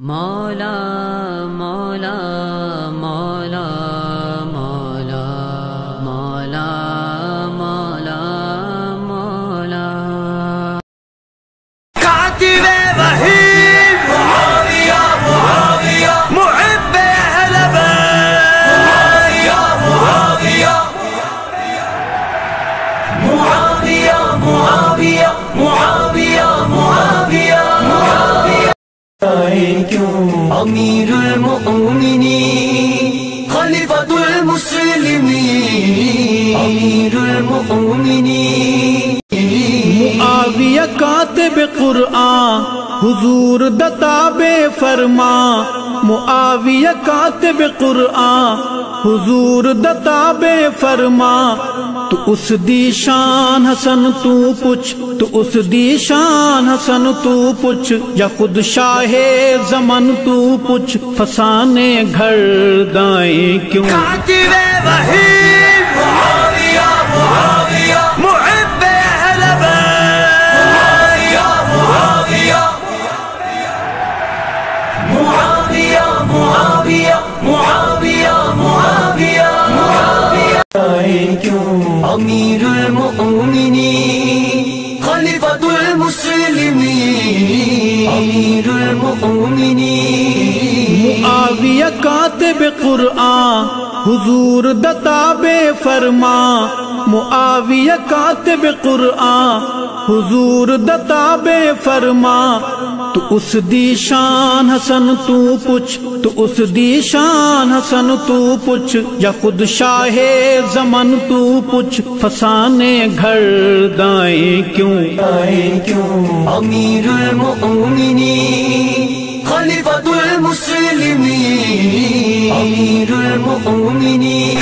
مولا مولا مولا مولا مولا مولا مولا کاتب وحی معاویہ معاویہ محب اہل بیت معاویہ معاویہ معاویہ معاویہ معاویہ معاویہ کیوں امیر المؤمنین خلیفۃ المسلمین امیر المؤمنین معاویہ کاتب قرآن حضور دتاب فرما معاویہ کاتب قرآن حضور دتاب فرما تو اس دی شان حسن تو پوچھ تو اس دی شان حسن تو پوچھ یا خود شاہ زمن تو پوچھ فسانے گھر دائیں کیوں کاتب وحی معاویہ معاویہ محب اہل بیت معاویہ معاویہ معاویہ معاویہ معاویہ معاویہ کیوں امیر المؤمنین خلیفۃ المسلمین امیر المؤمنین معاویہ کاتب قرآن حضور دتاب فرما معاویہ کاتب قرآن حضور دتاب فرما تو اس دی شان حسن تو پوچھ تو اس دی شان حسن تو پوچھ یا خود شاہ زمن تو پوچھ فسانے گھر دائیں کیوں امیر المؤمنین خلیفۃ المسلمین امیر المؤمنین